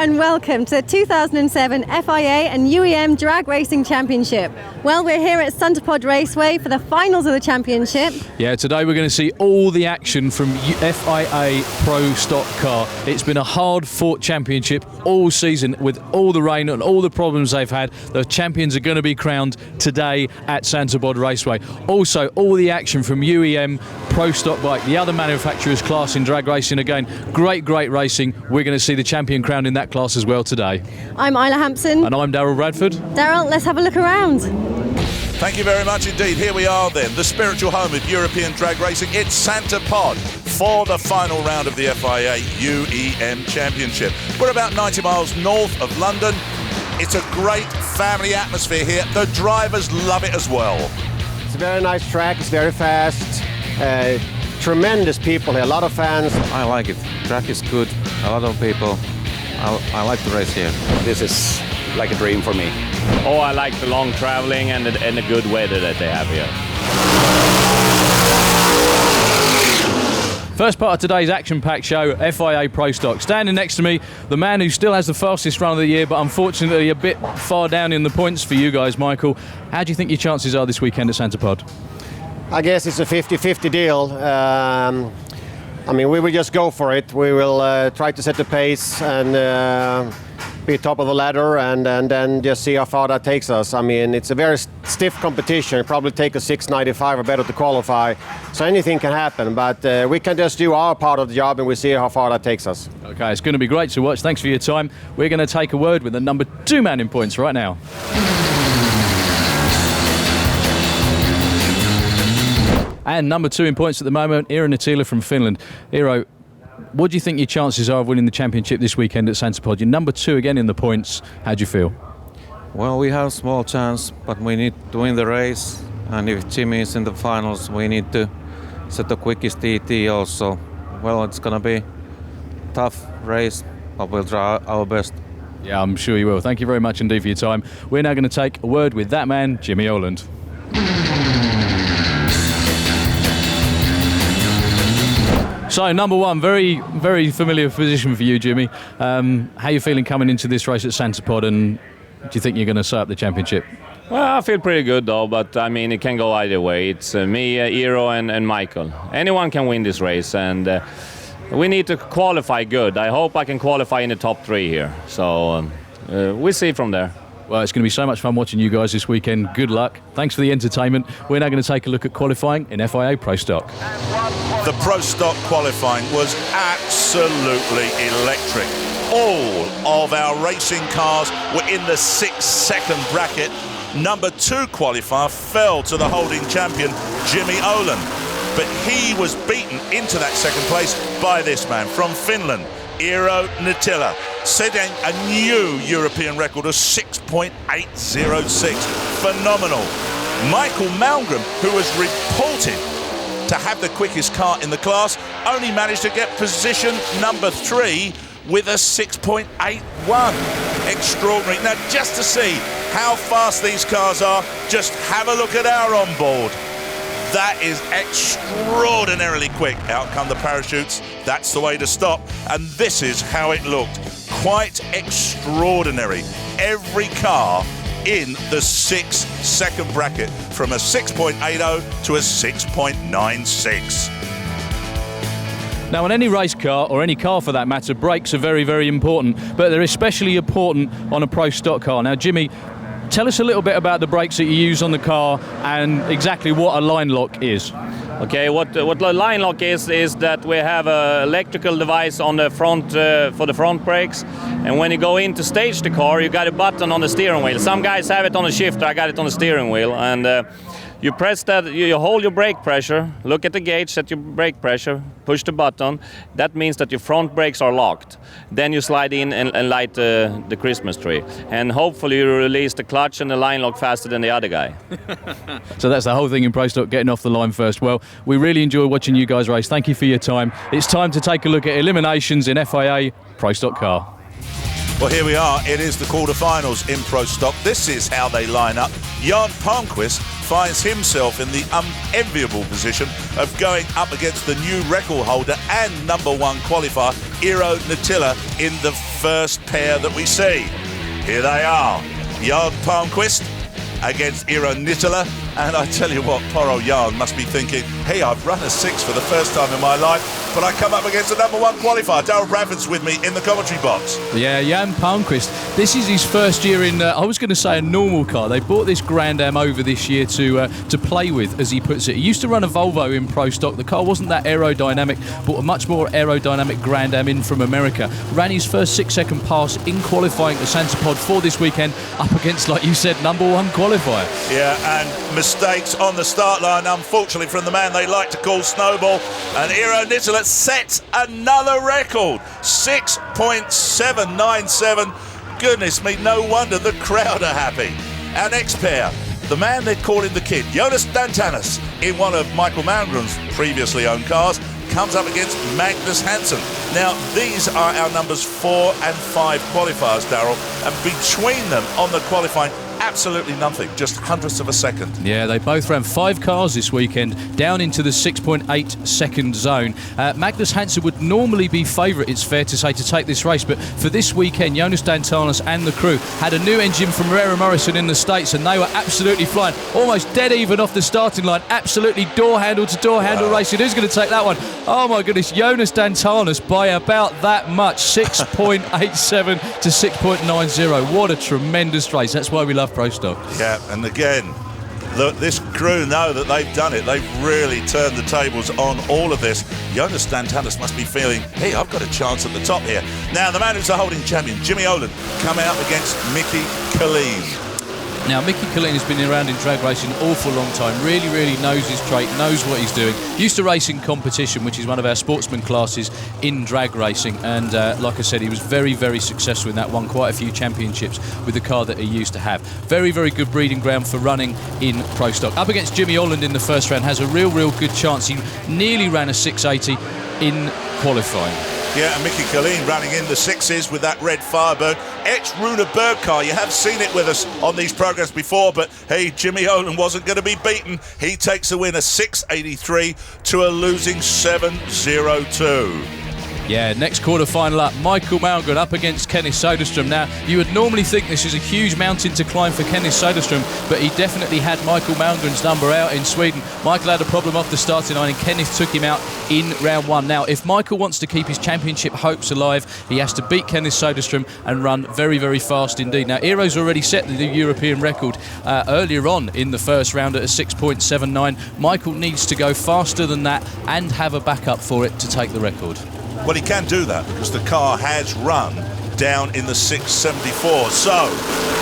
and welcome to the 2007 FIA and UEM Drag Racing Championship. Well, we're here at SantaPod Raceway for the finals of the championship. Yeah, today we're going to see all the action from FIA Pro Stock Car. It's been a hard-fought championship all season with all the rain and all the problems they've had. The champions are going to be crowned today at SantaPod Raceway. Also, all the action from UEM Pro Stock Bike, the other manufacturer's class in drag racing. Again, great racing. We're going to see the champion crowned in that class as well today. I'm Isla Hampson. And I'm Daryl Bradford. Daryl, let's have a look around. Thank you very much indeed. Here we are then, the spiritual home of European drag racing. It's SantaPod for the final round of the FIA UEM Championship. We're about 90 miles north of London. It's a great family atmosphere here. The drivers love it as well. It's a very nice track. It's very fast. Tremendous people here, a lot of fans. I like it. Track is good. A lot of people. I like to race here. This is like a dream for me. Oh, I like the long traveling and the good weather that they have here. First part of today's action-packed show, FIA Pro Stock. Standing next to me, the man who still has the fastest run of the year, but unfortunately a bit far down in the points for you guys, Michael. How do you think your chances are this weekend at SantaPod? I guess it's a 50-50 deal. I mean, we will just go for it. We will try to set the pace and be top of the ladder and then just see how far that takes us. I mean, it's a very stiff competition. It'll probably take us 6.95 or better to qualify. So anything can happen, but we can just do our part of the job and we'll see how far that takes us. Okay, it's going to be great to watch. Thanks for your time. We're going to take a word with the number 2 man in points right now. And number 2 in points at the moment, Eero Nittila from Finland. Eero, what do you think your chances are of winning the championship this weekend at SantaPod? You're number 2 again in the points. How do you feel? Well, we have a small chance, but we need to win the race. And if Jimmy is in the finals, we need to set the quickest TT also. Well, it's going to be a tough race, but we'll try our best. Yeah, I'm sure you will. Thank you very much indeed for your time. We're now going to take a word with that man, Jimmy Oland. So, number 1, very familiar position for you, Jimmy. How are you feeling coming into this race at SantaPod, and do you think you're going to set up the championship? Well, I feel pretty good though, but I mean, it can go either way. It's me, Eero and Michael. Anyone can win this race, and we need to qualify good. I hope I can qualify in the top 3 here. So, we'll see from there. Well, it's going to be so much fun watching you guys this weekend. Good luck. Thanks for the entertainment. We're now going to take a look at qualifying in FIA Pro Stock. The Pro Stock qualifying was absolutely electric. All of our racing cars were in the 6-second bracket. Number 2 qualifier fell to the holding champion, Jimmy Oland. But he was beaten into that second place by this man from Finland, Eero Nittila, setting a new European record of 6.806. Phenomenal. Michael Malmgren, who was reported to have the quickest car in the class, only managed to get position number 3 with a 6.81. Extraordinary. Now, just to see how fast these cars are, just have a look at our onboard. That is extraordinarily quick. Out come the parachutes. That's the way to stop. And this is how it looked. Quite extraordinary. Every car in the 6-second bracket, from a 6.80 to a 6.96. Now, on any race car, or any car for that matter, brakes are very important, but they're especially important on a Pro Stock car. Now, Jimmy, tell us a little bit about the brakes that you use on the car and exactly what a line lock is. Okay, what the line lock is that we have an electrical device on the front for the front brakes, and when you go in to stage the car, you got a button on the steering wheel. Some guys have it on the shifter, I got it on the steering wheel, and you press that, you hold your brake pressure, look at the gauge, set your brake pressure, push the button. That means that your front brakes are locked. Then you slide in and light the Christmas tree. And hopefully you release the clutch and the line lock faster than the other guy. So that's the whole thing in Pro Stock, getting off the line first. Well, we really enjoy watching you guys race. Thank you for your time. It's time to take a look at eliminations in FIA Pro Stock car. Well, here we are. It is the quarterfinals in Pro Stock. This is how they line up. Jan Palmqvist finds himself in the unenviable position of going up against the new record holder and #1 qualifier, Eero Nittila, in the first pair that we see. Here they are. Jan Palmqvist against Eero Nittila. And I tell you what, poor old Jan must be thinking, hey, I've run a 6 for the first time in my life, but I come up against the #1 qualifier. Darryl Bradford's with me in the commentary box. Yeah, Jan Palmqvist. This is his first year in, I was going to say a normal car. They bought this Grand Am over this year to play with, as he puts it. He used to run a Volvo in Pro Stock. The car wasn't that aerodynamic, bought a much more aerodynamic Grand Am in from America. Ran his first 6-second pass in qualifying at SantaPod for this weekend, up against, like you said, #1 qualifier. Yeah, and mistakes on the start line, unfortunately, from the man they like to call Snowball. And Eero Nittila sets another record, 6.797. Goodness me, no wonder the crowd are happy. Our next pair, the man they're calling the Kid, Jonas Dantanis, in one of Michael Malmgren's previously owned cars, comes up against Magnus Hansen. Now, these are our numbers 4 and 5 qualifiers, Darryl, and between them on the qualifying, absolutely nothing, just hundredths of a second. Yeah, they both ran 5 cars this weekend, down into the 6.8 second zone. Magnus Hansen would normally be favourite, it's fair to say, to take this race, but for this weekend, Jonas Dantanis and the crew had a new engine from Rara Morrison in the States, and they were absolutely flying, almost dead even off the starting line, absolutely door handle to door handle racing. Who's going to take that one? Oh my goodness, Jonas Dantanis by about that much, 6.87 to 6.90. What a tremendous race. That's why we love Pro Stock. Yeah, and again, look, this crew know that they've done it. They've really turned the tables on all of this. Jonas Dantanis must be feeling, hey, I've got a chance at the top here. Now, the man who's the holding champion, Jimmy Oland, come out against Mickey Colleen. Now, Mickey Colleen has been around in drag racing an awful long time, really knows his trade, knows what he's doing. Used to race in competition, which is one of our sportsman classes in drag racing, and like I said, he was very successful in that, won quite a few championships with the car that he used to have. Very good breeding ground for running in Pro Stock. Up against Jimmy Oland in the first round, has a real good chance. He nearly ran a 680 in qualifying. Yeah, and Mickey Colleen running in the 6s with that red Firebird. Ex-Runa Berg car. You have seen it with us on these programs before, but hey, Jimmy Oland wasn't going to be beaten. He takes the win, a 683 to a losing 702. Yeah, next quarter-final up, Michael Malmgren up against Kenneth Soderstrom. Now, you would normally think this is a huge mountain to climb for Kenneth Soderstrom, but he definitely had Michael Malmgren's number out in Sweden. Michael had a problem off the starting line, and Kenneth took him out in round 1. Now, if Michael wants to keep his championship hopes alive, he has to beat Kenneth Soderstrom and run very fast indeed. Now, Eero's already set the European record earlier on in the first round at a 6.79. Michael needs to go faster than that and have a backup for it to take the record. Well, he can do that because the car has run down in the 674. So,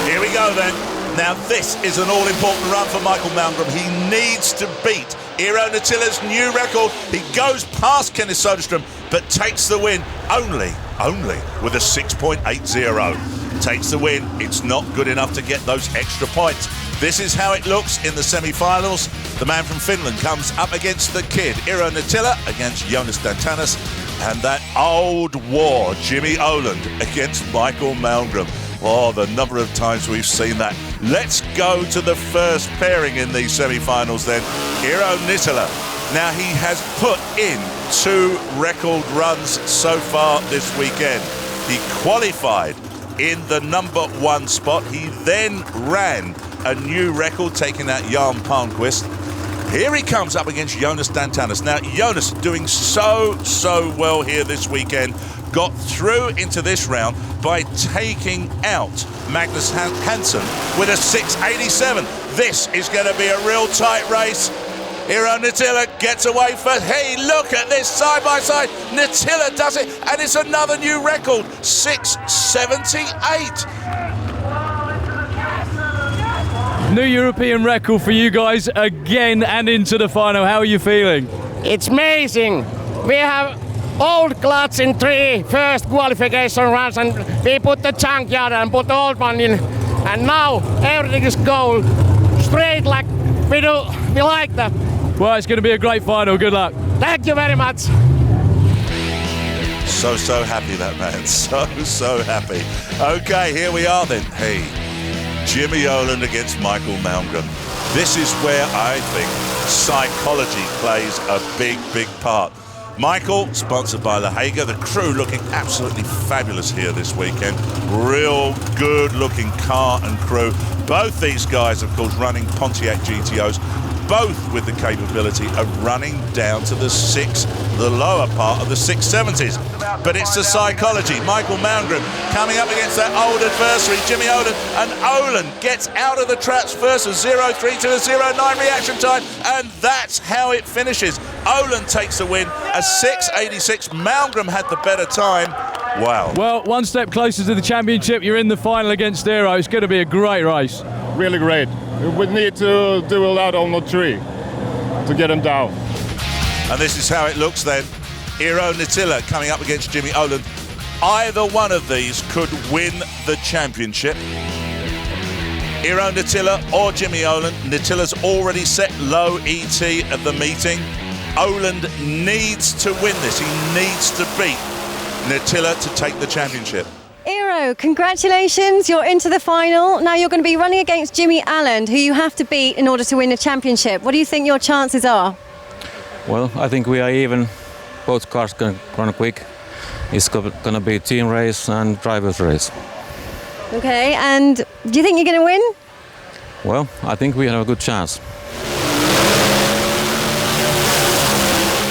here we go then. Now, this is an all-important run for Michael Malmgren. He needs to beat Eero Nittila's new record. He goes past Kenneth Soderstrom, but takes the win only with a 6.80. Takes the win. It's not good enough to get those extra points. This is how it looks in the semi-finals. The man from Finland comes up against the Kid, Eero Nittila, against Jonas Dantanis, and that old war, Jimmy Oland against Michael Malmgren. Oh, the number of times we've seen that. Let's go to the first pairing in these semi-finals then. Eero Nittila. Now, he has put in 2 record runs so far this weekend. He qualified in the number 1 spot. He then ran a new record, taking out Jan Palmqvist. Here he comes up against Jonas Dantanis. Now, Jonas doing so well here this weekend. Got through into this round by taking out Magnus Hansen with a 687. This is going to be a real tight race. Eero Nittila gets away first. Hey, look at this side by side. Nittila does it, and it's another new record, 678. New European record for you guys again and into the final. How are you feeling? It's amazing. We have old clutch in 3 first qualification runs, and we put the junkyard and put the old one in, and now everything is gold straight like we do. We like that. Well, it's going to be a great final. Good luck. Thank you very much. So happy, that man. So happy. Okay, here we are then. Hey, Jimmy Oland against Michael Malmgren. This is where I think psychology plays a big part. Michael, sponsored by La Haga, the crew looking absolutely fabulous here this weekend. Real good looking car and crew. Both these guys, of course, running Pontiac GTOs, both with the capability of running down to the lower part of the 670s. But it's the psychology. Michael Malmgren coming up against that old adversary, Jimmy Oland, and Oland gets out of the traps first, a 0.3 to a 0.9 reaction time, and that's how it finishes. Oland takes the win, a 6.86. Malmgren had the better time. Wow. Well, one step closer to the championship. You're in the final against Eero. It's going to be a great race. Really great. We need to do a lot on the tree to get him down. And this is how it looks then. Eero Nittila coming up against Jimmy Oland. Either one of these could win the championship. Eero Nittila or Jimmy Oland. Nittila's already set low ET at the meeting. Oland needs to win this. He needs to beat Nittila to take the championship. Eero, congratulations, you're into the final. Now you're going to be running against Jimmy Oland, who you have to beat in order to win the championship. What do you think your chances are? Well, I think we are even. Both cars can run quick. It's going to be team race and driver's race. Okay, and do you think you're going to win? Well, I think we have a good chance.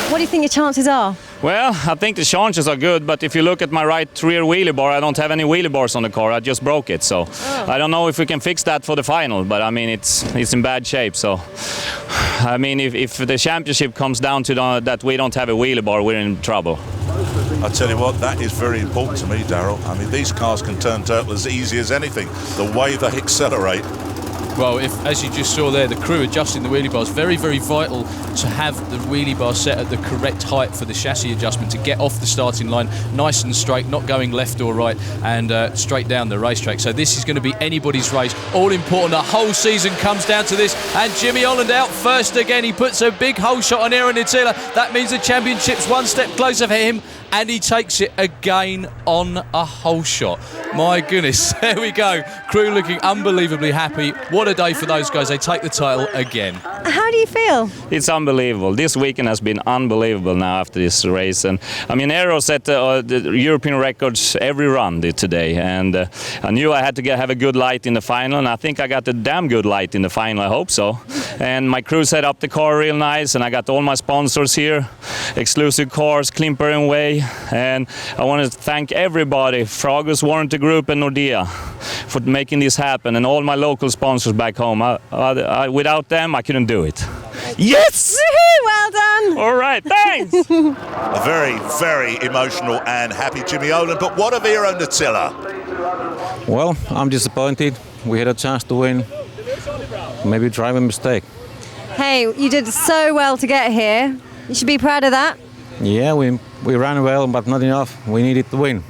What do you think your chances are? Well, I think the chances are good, but if you look at my right rear wheelie bar, I don't have any wheelie bars on the car. I just broke it, so I don't know if we can fix that for the final. But I mean, it's in bad shape. So I mean, if the championship comes down to that we don't have a wheelie bar, we're in trouble. I'll tell you what, that is very important to me, Daryl. I mean, these cars can turn turtle as easy as anything. The way they accelerate. Well, as you just saw there, the crew adjusting the wheelie bars, very vital to have the wheelie bar set at the correct height for the chassis adjustment to get off the starting line nice and straight, not going left or right, and straight down the racetrack. So this is going to be anybody's race. All important. A whole season comes down to this, and Jimmy Oland out first again. He puts a big hole shot on Eero Nittila. That means the championship's one step closer for him, and he takes it again on a hole shot. My goodness, there we go. Crew looking unbelievably happy. What a day for those guys. They take the title again. How do you feel? It's unbelievable. This weekend has been unbelievable now after this race. And I mean, Eero set the European records every run today. And I knew I had to have a good light in the final. And I think I got a damn good light in the final. I hope so. And my crew set up the car real nice. And I got all my sponsors here. Exclusive Cars, Klimper and Way. And I want to thank everybody, Fragus Warranty Group and Nordea, for making this happen. And all my local sponsors back home. Without them, I couldn't do it. Yes! Woohoo, well done! All right, thanks! A very emotional and happy Jimmy Oland. But what of Eero Nittila? Well, I'm disappointed. We had a chance to win. Maybe driving mistake. Hey, you did so well to get here. You should be proud of that. Yeah, we ran well, but not enough. We needed to win.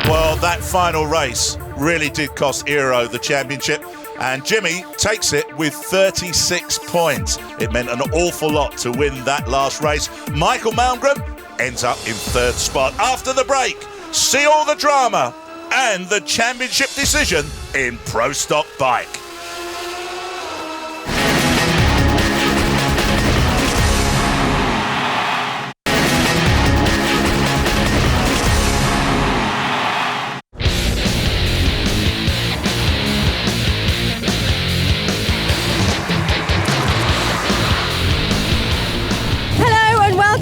Well, that final race really did cost Eero the championship, and Jimmy takes it with 36 points. It meant an awful lot to win that last race. Michael Malmgren ends up in third spot. After the break, see all the drama and the championship decision in Pro Stock Bike.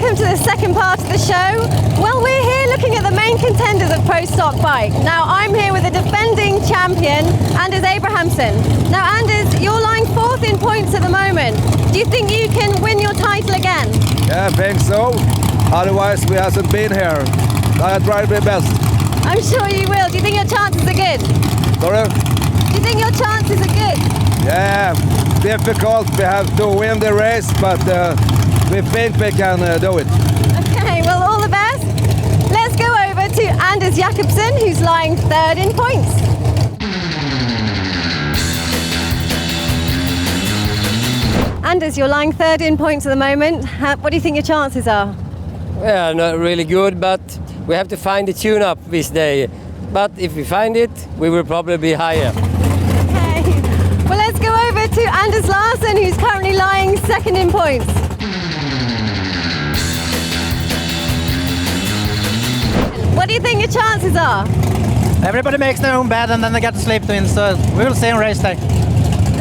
To the second part of the show. Well, we're here looking at the main contenders of Pro Stock Bike. Now, I'm here with the defending champion, Anders Abrahamsson. Now, Anders, you're lying fourth in points at the moment. Do you think you can win your title again? Yeah, I think so. Otherwise, we hasn't been here. I tried my best. I'm sure you will. Do you think your chances are good? Sorry? Do you think your chances are good? Yeah, difficult. We have to win the race, but we think we can do it. Okay, well, all the best. Let's go over to Anders Jakobsen, who's lying third in points. Anders, you're lying third in points at the moment. What do you think your chances are? Yeah, not really good, but We have to find the tune-up this day. But if we find it, we will probably be higher. Okay. Well, let's go over to Anders Larsson, who's currently lying second in points. What do you think your chances are? Everybody makes their own bed and then they get to sleep to win, so we will see on race day.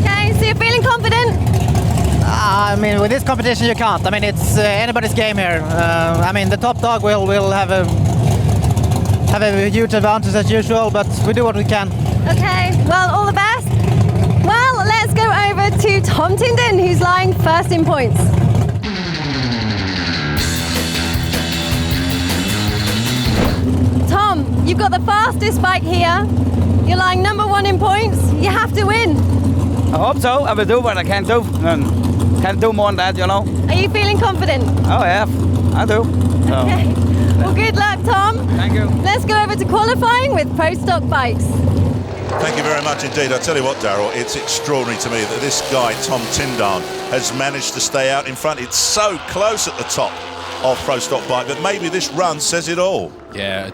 Okay, so you're feeling confident? I mean, with this competition you can't. I mean, it's anybody's game here. I mean, the top dog will have a huge advantage as usual, but we do what we can. Okay, well, all the best. Well, let's go over to Tom Tinden, who's lying first in points. Tom, you've got the fastest bike here. You're lying number 1 in points. You have to win. I hope so. I will do what I can do. Can't do more than that, you know. Are you feeling confident? Oh, yeah, I do. So. Okay. Well, good luck, Tom. Thank you. Let's go over to qualifying with Pro Stock Bikes. Thank you very much indeed. I tell you what, Daryl, it's extraordinary to me that this guy, Tom Tinden, has managed to stay out in front. It's so close at the top of Pro Stock Bike, but maybe this run says it all. Yeah,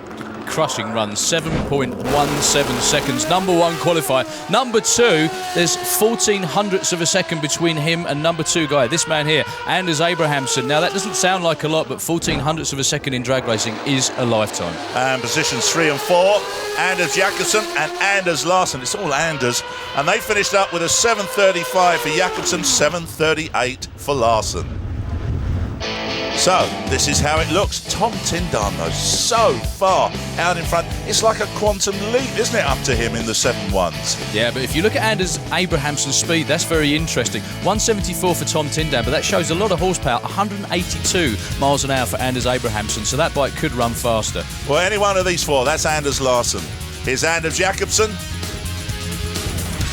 crushing run, 7.17 seconds. Number 1 qualifier. Number 2, there's 14 hundredths of a second between him and number 2 guy, this man here, Anders Abrahamsson. Now that doesn't sound like a lot, but 14 hundredths of a second in drag racing is a lifetime. And positions 3 and 4, Anders Jakobsen and Anders Larsson. It's all Anders. And they finished up with a 7.35 for Jakobsen, 7.38 for Larsson. So, this is how it looks. Tom Tinden, though, so far out in front. It's like a quantum leap, isn't it, up to him in the 7.1s? Yeah, but if you look at Anders Abrahamsson's speed, that's very interesting. 174 for Tom Tinden, but that shows a lot of horsepower. 182 miles an hour for Anders Abrahamsson, so that bike could run faster. Well, any one of these 4, that's Anders Larsson. Here's Anders Jakobsen,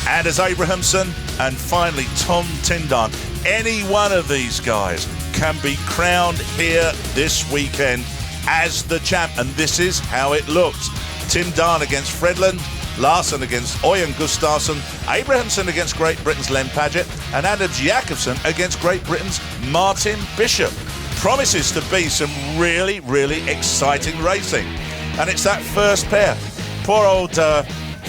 Anders Abrahamsson, and finally Tom Tinden. Any one of these guys can be crowned here this weekend as the champ, and this is how it looks. Tinden against Fredlund, Larsson against Øyvind Gustafsson, Abrahamsson against Great Britain's Len Paget, and Anders Jakobsen against Great Britain's Martin Bishop. Promises to be some really, really exciting racing. And it's that first pair. Poor old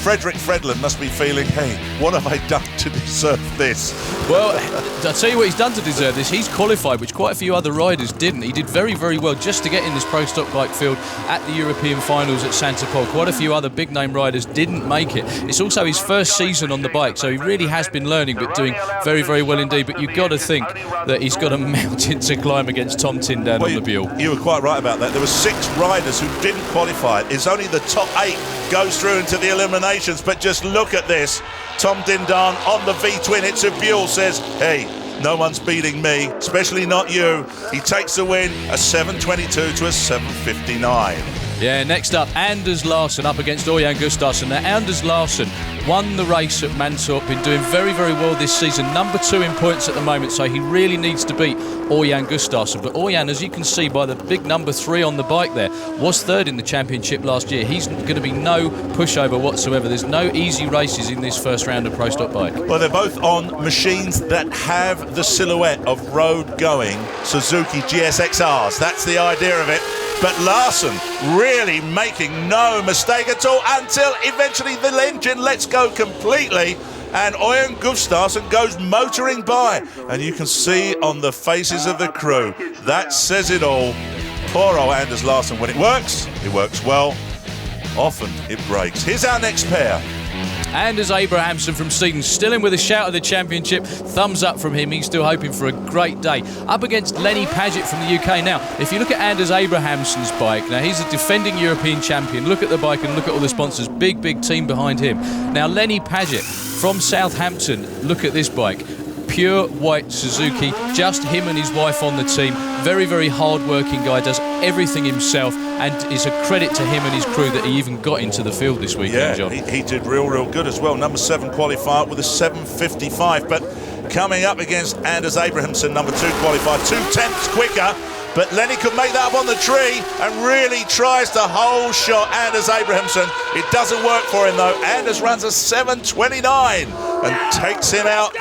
Fredrik Fredlund must be feeling, hey, what have I done to deserve this? Well, I'll tell you what he's done to deserve this. He's qualified, which quite a few other riders didn't. He did very, very well just to get in this Pro Stock Bike field at the European finals at SantaPod. Quite a few other big-name riders didn't make it. It's also his first season on the bike, so he really has been learning, but doing very, very well indeed. But you've got to think that he's got a mountain to climb against Tom Tinden on the Buell. You were quite right about that. There were 6 riders who didn't qualify. It's only the top 8 goes through into the eliminations, but just look at this. Tom Tinden on the V-twin. It's a Buell, says, hey, no one's beating me, especially not you. He takes the win, a 7.22 to a 7.59. Yeah, next up, Anders Larsson up against Øyvind Gustafsson. Now, Anders Larsson won the race at Mantorp, been doing very, very well this season. Number 2 in points at the moment, so he really needs to beat Øyvind Gustafsson. But Øyvind, as you can see by the big number 3 on the bike there, was 3rd in the championship last year. He's going to be no pushover whatsoever. There's no easy races in this first round of Pro Stock Bike. Well, they're both on machines that have the silhouette of road-going Suzuki GSXRs. That's the idea of it. But Larsson really making no mistake at all until eventually the engine lets go completely and Øyvind Gustafsson goes motoring by. And you can see on the faces of the crew, that says it all. Poor old Anders Larsson, when it works well. Often it breaks. Here's our next pair. Anders Abrahamsson from Steeden, still in with a shout of the championship. Thumbs up from him. He's still hoping for a great day. Up against Lenny Paget from the UK. Now, if you look at Anders Abrahamsson's bike, now he's a defending European champion. Look at the bike and look at all the sponsors. Big, big team behind him. Now, Lenny Paget from Southampton. Look at this bike. Pure white Suzuki, just him and his wife on the team. Very, very hard-working guy, does everything himself, and it's a credit to him and his crew that he even got into the field this weekend, John. He did real good as well. Number 7 qualifier with a 7.55, but coming up against Anders Abrahamsson, number 2 qualifier, 2/10 quicker. But Lenny could make that up on the tree and really tries to whole shot Anders Abrahamsson. It doesn't work for him though. Anders runs a 7.29 and takes him out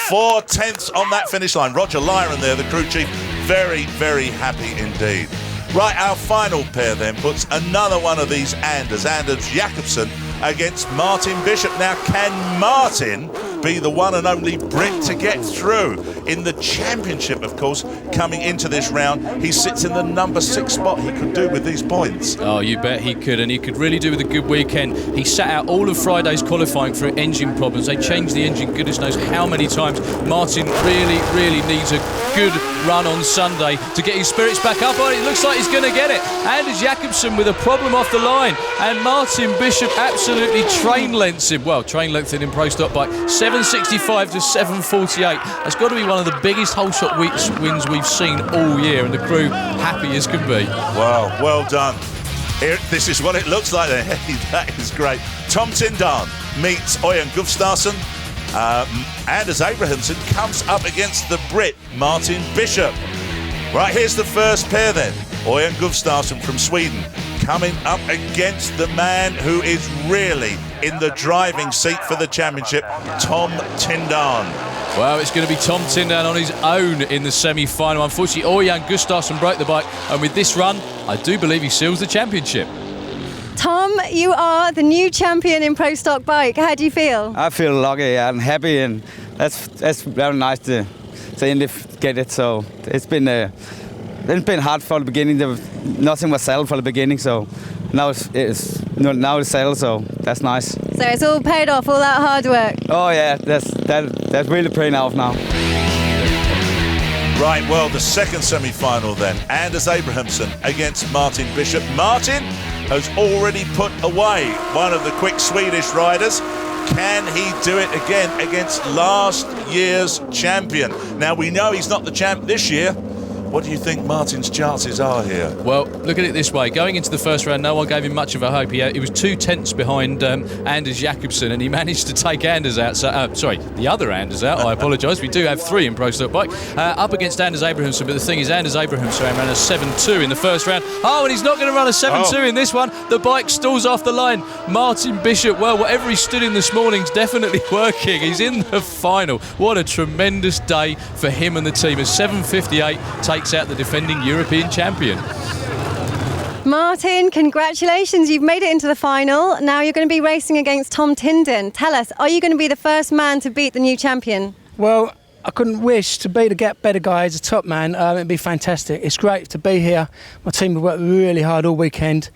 4/10 on that finish line. Roger Lyron there, the crew chief, very, very happy indeed. Right, our final pair then puts another one of these Anders Jakobsen against Martin Bishop. Now, can Martin be the one and only Brit to get through? In the championship, of course, coming into this round, he sits in the number 6 spot. He could do with these points. Oh, you bet he could, and he could really do with a good weekend. He sat out all of Friday's qualifying for engine problems. They changed the engine goodness knows how many times. Martin really needs a good run on Sunday to get his spirits back up. Oh, it looks like he's going to get it. Anders Jakobsen with a problem off the line, and Martin Bishop absolutely train lengths him. Well, train lengthed in Pro Stock Bike, 765 to 748. That's got to be one of the biggest whole shot wins we've seen all year, and the crew happy as can be. Wow, well done. Here, this is what it looks like there. That is great. Tom Tindern meets Øyvind Gustafsson. Anders Abrahamsen comes up against the Brit, Martin Bishop. Right, here's the first pair then. Øyvind Gustafsson from Sweden coming up against the man who is really in the driving seat for the championship, Tom Tindern. Well, it's going to be Tom Tindern on his own in the semi-final. Unfortunately, Øyvind Gustafsson broke the bike, and with this run, I do believe he seals the championship. Tom, you are the new champion in Pro Stock Bike. How do you feel? I feel lucky and happy, and that's very nice to get it. So it's been hard for the beginning. Nothing was settled for the beginning, so now it's settled. So that's nice. So it's all paid off, all that hard work. Oh yeah, that's really paying off now. Right, well, the second semi-final then. Anders Abrahamsen against Martin Bishop. Martin has already put away one of the quick Swedish riders. Can he do it again against last year's champion? Now, we know he's not the champ this year. What do you think Martin's chances are here? Well, look at it this way. Going into the first round, no one gave him much of a hope. He was 2 tenths behind Anders Jakobsen, and he managed to take Anders out. The other Anders out. I apologise. We do have 3 in Pro Stock Bike. Up against Anders Abrahamsen, but the thing is, Anders Abrahamsen ran a 7.2 in the first round. Oh, and he's not going to run a 7.2 in this one. The bike stalls off the line. Martin Bishop, well, whatever he stood in this morning's definitely working. He's in the final. What a tremendous day for him and the team. A 7.58 takes out the defending European champion. Martin, congratulations. You've made it into the final. Now you're going to be racing against Tom Tindern. Tell us, are you going to be the first man to beat the new champion? Well, I couldn't wish to be the Get Better guy as a top man. It'd be fantastic. It's great to be here. My team have worked really hard all weekend.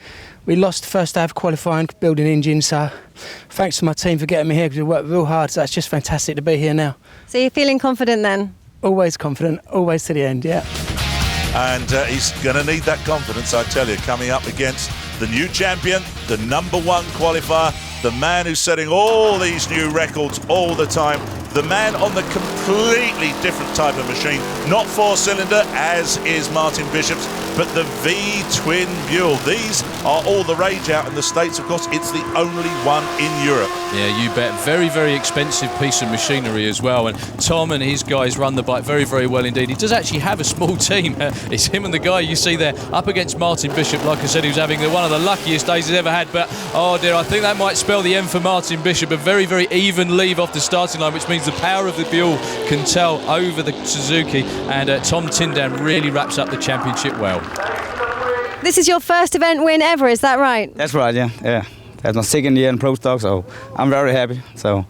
We lost the first day of qualifying, building engines, so thanks to my team for getting me here because we worked real hard, so it's just fantastic to be here now. So you're feeling confident then? Always confident, always to the end, yeah. And he's going to need that confidence, I tell you, coming up against the new champion, the number 1 qualifier, the man who's setting all these new records all the time, the man on the completely different type of machine, not 4-cylinder, as is Martin Bishop's, but the V-twin Buell. These are all the rage out in the States. Of course, it's the only one in Europe. Yeah, you bet. Very expensive piece of machinery as well. And Tom and his guys run the bike very well indeed. He does actually have a small team. It's him and the guy you see there up against Martin Bishop. Like I said, he was having one of the luckiest days he's ever had. But, oh dear, I think that might spell the end for Martin Bishop. A very even leave off the starting line, which means the power of the Buell can tell over the Suzuki. And Tom Tindern really wraps up the championship well. This is your first event win ever, is that right? That's right, yeah. That's my second year in Pro Stock, so I'm very happy. So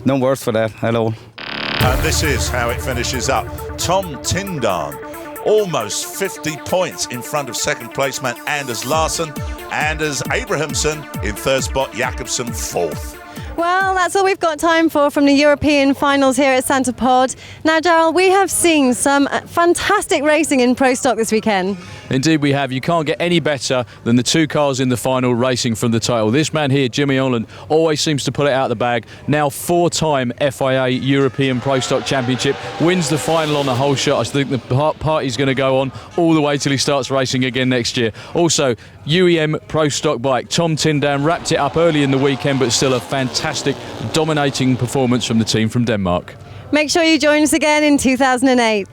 no words for that at all. And this is how it finishes up. Tom Tindern, almost 50 points in front of second place man Anders Larsson. Anders Abrahamsen in third spot, Jakobsen 4th. Well, that's all we've got time for from the European finals here at SantaPod. Now, Darryl, we have seen some fantastic racing in Pro Stock this weekend. Indeed we have. You can't get any better than the 2 cars in the final racing from the title. This man here, Jimmy Holland, always seems to pull it out of the bag. Now 4-time FIA European Pro Stock Championship, wins the final on the whole shot. I think the party's going to go on all the way till he starts racing again next year. Also, UEM Pro Stock Bike, Tom Tindern wrapped it up early in the weekend, but still a fantastic, dominating performance from the team from Denmark. Make sure you join us again in 2008.